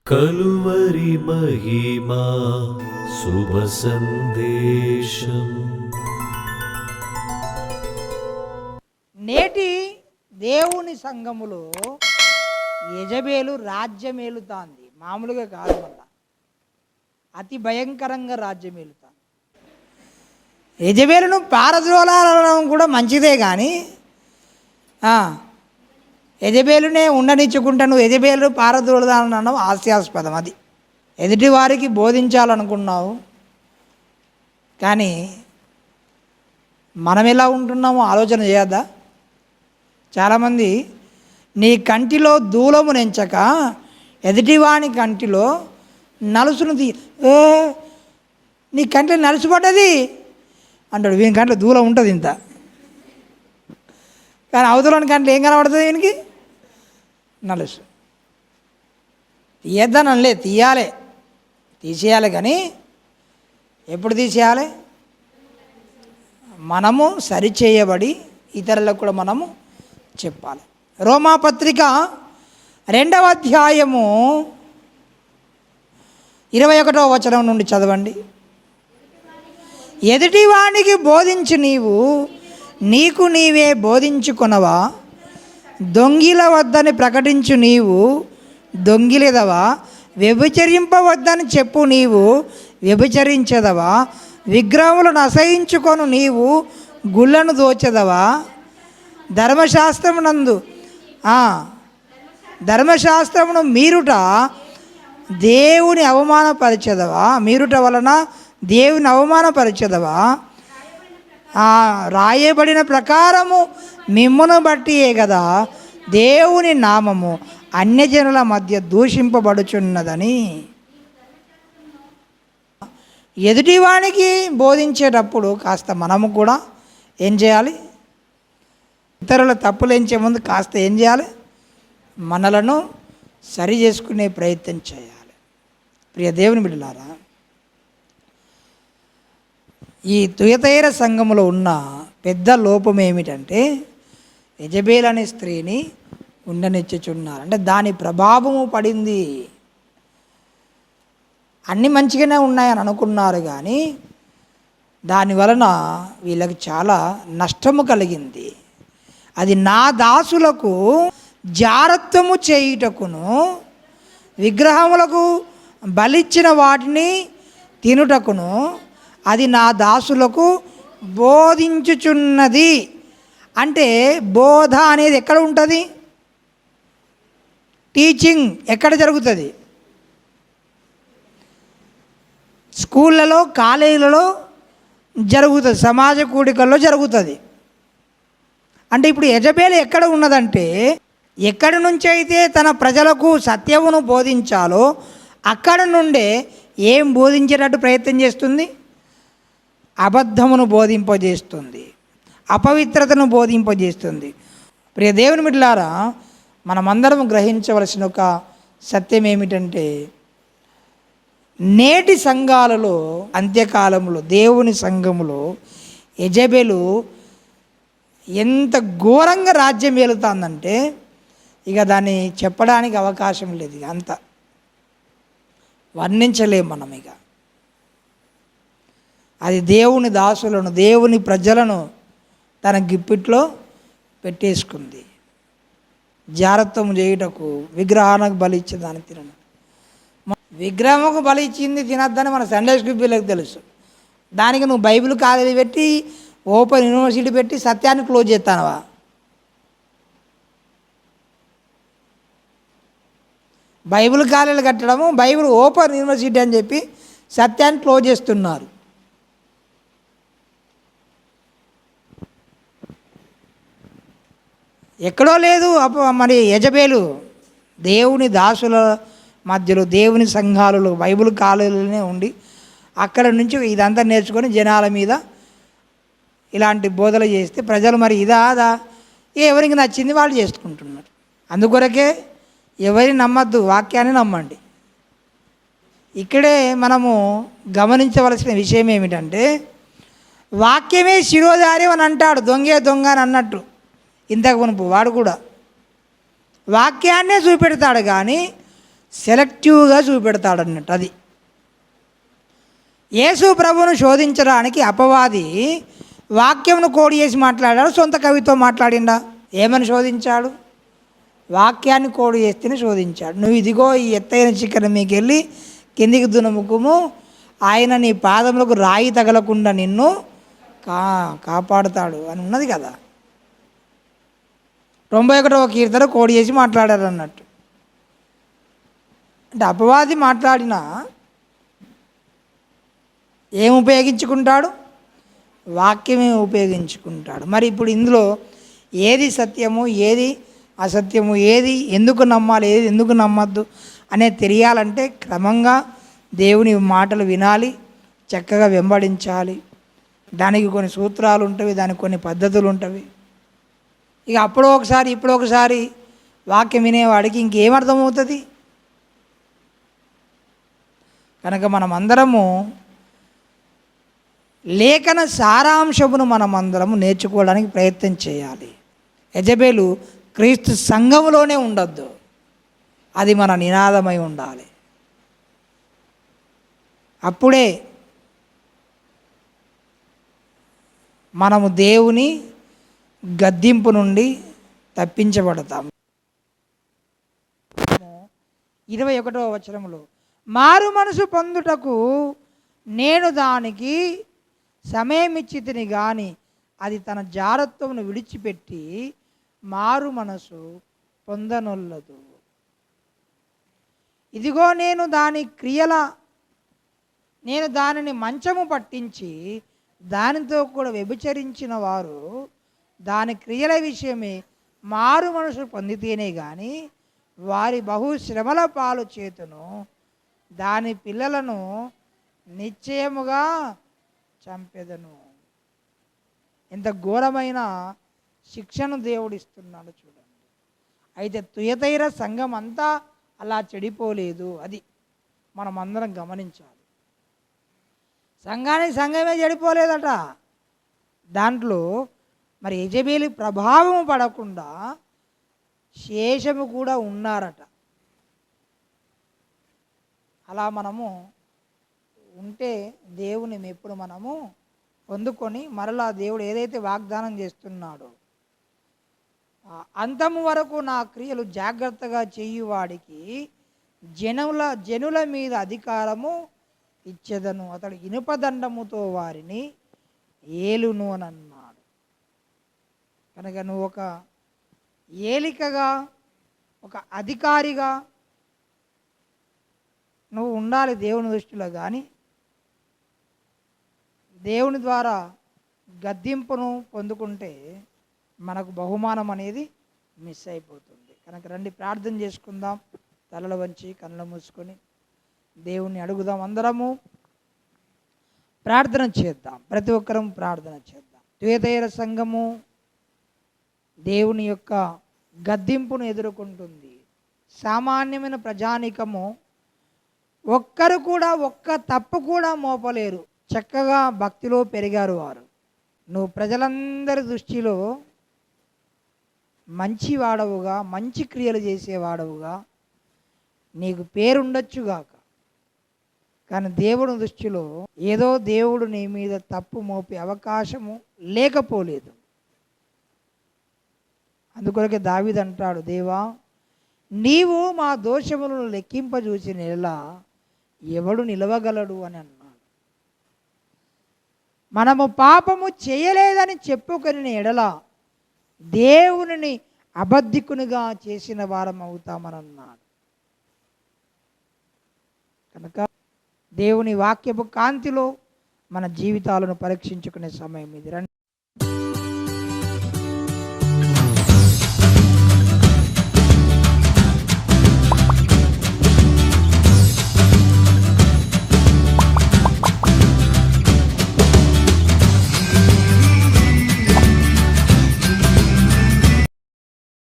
కలువరి మహిమా శుభ సందేశం. నేటి దేవుని సంఘములో యెజబేలు రాజ్యమేలుతాంది. మామూలుగా కాదు, మళ్ళా అతి భయంకరంగా రాజ్యమేలుతాంది. యెజబేలును పారద్రోలడం కూడా మంచిదే, కానీ యెజబేలునే ఉండనిచ్చుకుంటా నువ్వు యెజబేలు పారద్రోలదానడం హాస్యాస్పదం. అది ఎదుటి వారికి బోధించాలనుకున్నావు, కానీ మనం ఎలా ఉంటున్నామో ఆలోచన చేయద్దా? చాలామంది నీ కంటిలో దూలము నెంచక ఎదుటివాని కంటిలో నలుసును నీ కంటిలో నలుసుపడ్డది అంటాడు. వీని కంట్లో దూలం ఉంటుంది ఇంత, కానీ అవతలని కంట్లో ఏం కనబడుతుంది? వీనికి నలుసు. తీయద్దనలే, తీసేయాలి, కానీ ఎప్పుడు తీసేయాలి? మనము సరిచేయబడి ఇతరులకు కూడా మనము చెప్పాలి. రోమాపత్రిక 2వ అధ్యాయము 21వ వచనం నుండి చదవండి. ఎదుటివానికి బోధించు నీకు నీవే బోధించుకొనవా? దొంగిల వద్దని ప్రకటించు నీవు దొంగిలెదవా? వ్యభిచరింపవద్దని చెప్పు నీవు వ్యభిచరించదవా? విగ్రహములను అసహించుకొను నీవు గుళ్ళను దోచెదవా? ధర్మశాస్త్రమును మీరుట దేవుని అవమానపరిచెదవా? మీరుట వలన దేవుని అవమానపరిచెదవా? రాయబడిన ప్రకారము మిమ్మును బట్టియే కదా దేవుని నామము అన్యజనుల మధ్య దూషింపబడుచున్నదని. ఎదుటివానికి బోధించేటప్పుడు కాస్త మనము కూడా ఏం చేయాలి? ఇతరుల తప్పులు ఎంచే ముందు కాస్త ఏం చేయాలి? మనలను సరి చేసుకునే ప్రయత్నం చేయాలి. ప్రియ దేవుని బిడ్డలారా, ఈ తుయతైర సంఘములో ఉన్న పెద్ద లోపం ఏమిటంటే యెజబేలు అనే స్త్రీని ఉండనిచ్చుచున్నారు. అంటే దాని ప్రభావము పడింది. అన్నీ మంచిగానే ఉన్నాయని అనుకున్నారు, కానీ దాని వలన వీళ్ళకి చాలా నష్టము కలిగింది. అది నా దాసులకు జారత్వము చేయుటకును విగ్రహములకు బలిచ్చిన వాటిని తినుటకును అది నా దాసులకు బోధించుచున్నది. అంటే బోధ అనేది ఎక్కడ ఉంటుంది? టీచింగ్ ఎక్కడ జరుగుతుంది? స్కూళ్ళలో, కాలేజీలలో జరుగుతుంది, సమాజ కూడికల్లో జరుగుతుంది. అంటే ఇప్పుడు యెజబేలు ఎక్కడ ఉన్నదంటే, ఎక్కడి నుంచి అయితే తన ప్రజలకు సత్యమును బోధించాలో అక్కడ నుండే ఏం బోధించేటట్టు ప్రయత్నం చేస్తుంది? అబద్ధమును బోధింపజేస్తుంది, అపవిత్రతను బోధింపజేస్తుంది. ప్రియ దేవుని బిడ్డలారా, మనమందరం గ్రహించవలసిన ఒక సత్యం ఏమిటంటే, నేటి సంఘాలలో అంత్యకాలంలో దేవుని సంఘములో యెజబేలు ఎంత ఘోరంగా రాజ్యం ఏలుతుందంటే ఇక దాన్ని చెప్పడానికి అవకాశం లేదు. ఇక అంత వర్ణించలేము మనం. ఇక అది దేవుని దాసులను, దేవుని ప్రజలను తన గిప్పిట్లో పెట్టేసుకుంది. జారత్వం చేయుటకు విగ్రహానికి బలి ఇచ్చి దాన్ని తినను. విగ్రహముకు బలి ఇచ్చింది తినద్దని మన సండే స్కూల్కి తెలుసు. దానికి నువ్వు బైబిల్ కాలేజీ పెట్టి, ఓపెన్ యూనివర్సిటీ పెట్టి సత్యాన్ని క్లోజ్ చేస్తానవా? బైబిల్ కాలేజీలు కట్టడము, బైబిల్ ఓపెన్ యూనివర్సిటీ అని చెప్పి సత్యాన్ని క్లోజ్ చేస్తున్నారు. ఎక్కడో లేదు. మరి యెజబేలు దేవుని దాసుల మధ్యలో, దేవుని సంఘాలలో, బైబిల్ కాలేజీలోనే ఉండి అక్కడ నుంచి ఇదంతా నేర్చుకొని జనాల మీద ఇలాంటి బోధలు చేస్తే ప్రజలు మరి ఇదా ఎవరికి నచ్చింది వాళ్ళు చేసుకుంటున్నారు. అందుకొరకే ఎవరిని నమ్మద్దు, వాక్యాన్ని నమ్మండి. ఇక్కడే మనము గమనించవలసిన విషయం ఏమిటంటే, వాక్యమే శిరోధార్యం అని అంటాడు, దొంగ అని అన్నట్టు. ఇంతకు మునుపు వాడు కూడా వాక్యాన్నే చూపెడతాడు, కానీ సెలెక్టివ్గా చూపెడతాడన్నట్టు. అది యేసు ప్రభువును శోధించడానికి అపవాది వాక్యంను కోడి చేసి మాట్లాడాడు, సొంత కవితో మాట్లాడిండా? ఏమని శోధించాడు? వాక్యాన్ని కోడి చేస్తేనే శోధించాడు. నువ్వు ఇదిగో ఈ ఎత్తైన చిక్కన మీకు వెళ్ళి కిందికి దునముకుము, ఆయన నీ పాదములకు రాయి తగలకుండా నిన్ను కాపాడుతాడు అని ఉన్నది కదా. 91వ కీర్తన కోడి చేసి మాట్లాడారు అన్నట్టు. అంటే అపవాది మాట్లాడినా ఏం ఉపయోగించుకుంటాడు? వాక్యమే ఉపయోగించుకుంటాడు. మరి ఇప్పుడు ఇందులో ఏది సత్యము, ఏది అసత్యము, ఏది ఎందుకు నమ్మాలి, ఏది ఎందుకు నమ్మద్దు అనేది తెలియాలంటే క్రమంగా దేవుని మాటలు వినాలి, చక్కగా వెంబడించాలి. దానికి కొన్ని సూత్రాలు ఉంటవి, దానికి కొన్ని పద్ధతులు ఉంటవి. ఇక అప్పుడో ఒకసారి ఇప్పుడు ఒకసారి వాక్యం వినేవాడికి ఇంకేమర్థమవుతుంది? కనుక మనమందరము లేఖన సారాంశమును మనమందరము నేర్చుకోవడానికి ప్రయత్నం చేయాలి. యెజబెలు క్రీస్తు సంఘములోనే ఉండొద్దు, అది మన నినాదమై ఉండాలి. అప్పుడే మనము దేవుని గద్దింపు నుండి తప్పించబడతాము. 21వ వచనములో మారు మనసు పొందుటకు నేను దానికి సమయమిచ్చితిని గాని అది తన జారత్వమును విడిచిపెట్టి మారు మనసు పొందనొల్లదు. ఇదిగో నేను దానిని మంచము పట్టించి దానితో కూడా వ్యభిచరించిన వారు దాని క్రియల విషయమే మారు మనసు పొందితేనే కానీ వారి బహు శ్రమల పాలు చేతును దాని పిల్లలను నిశ్చయముగా చంపెదను. ఎంత ఘోరమైన శిక్షను దేవుడు ఇస్తున్నాడు చూడండి. అయితే తుయతైర సంఘం అంతా అలా చెడిపోలేదు, అది మనం అందరం గమనించాలి. సంఘమే చెడిపోలేదట. దాంట్లో మరి యెజబెలు ప్రభావం పడకుండా శేషము కూడా ఉన్నారట. అలా మనము ఉంటే దేవుని మెప్పుడు మనము పొందుకొని మరలా దేవుడు ఏదైతే వాగ్దానం చేస్తున్నాడో అంతము వరకు నా క్రియలు జాగ్రత్తగా చేయువాడికి జనుల మీద అధికారము ఇచ్చేదను, అతడు ఇనుపదండముతో వారిని ఏలును అని అన్నాడు. కనుక నువ్వు ఒక ఏలికగా, ఒక అధికారిగా నువ్వు ఉండాలి దేవుని దృష్టిలో. కానీ దేవుని ద్వారా గద్దింపును పొందుకుంటే మనకు బహుమానం అనేది మిస్ అయిపోతుంది. కనుక రండి ప్రార్థన చేసుకుందాం. తలలు వంచి కళ్ళు మూసుకొని దేవుణ్ణి అడుగుదాం. అందరము ప్రార్థన చేద్దాం. ప్రతి ఒక్కరం ప్రార్థన చేద్దాం. తుయతైర సంఘము దేవుని యొక్క గద్దింపును ఎదుర్కొంటుంది. సామాన్యమైన ప్రజానికము ఒక్కరు కూడా ఒక్క తప్పు కూడా మోపలేరు. చక్కగా భక్తిలో పెరిగారు వారు. నువ్వు ప్రజలందరి దృష్టిలో మంచి వాడవుగా, మంచి క్రియలు చేసేవాడవుగా నీకు పేరుండొచ్చుగాక. కానీ దేవుని దృష్టిలో ఏదో దేవుడు నీ మీద తప్పు మోపే అవకాశము లేకపోలేదు. అందుకొరకే దావీదు అంటాడు, దేవా నీవు మా దోషములను లెక్కింపజూసిన ఎలా ఎవడు నిలవగలడు అని అన్నాడు. మనము పాపము చేయలేదని చెప్పుకొని ఎడల దేవునిని అబద్ధికునిగా చేసిన వారం అవుతామని అన్నాడు. కనుక దేవుని వాక్యపు కాంతిలో మన జీవితాలను పరీక్షించుకునే సమయం ఇది. రండి.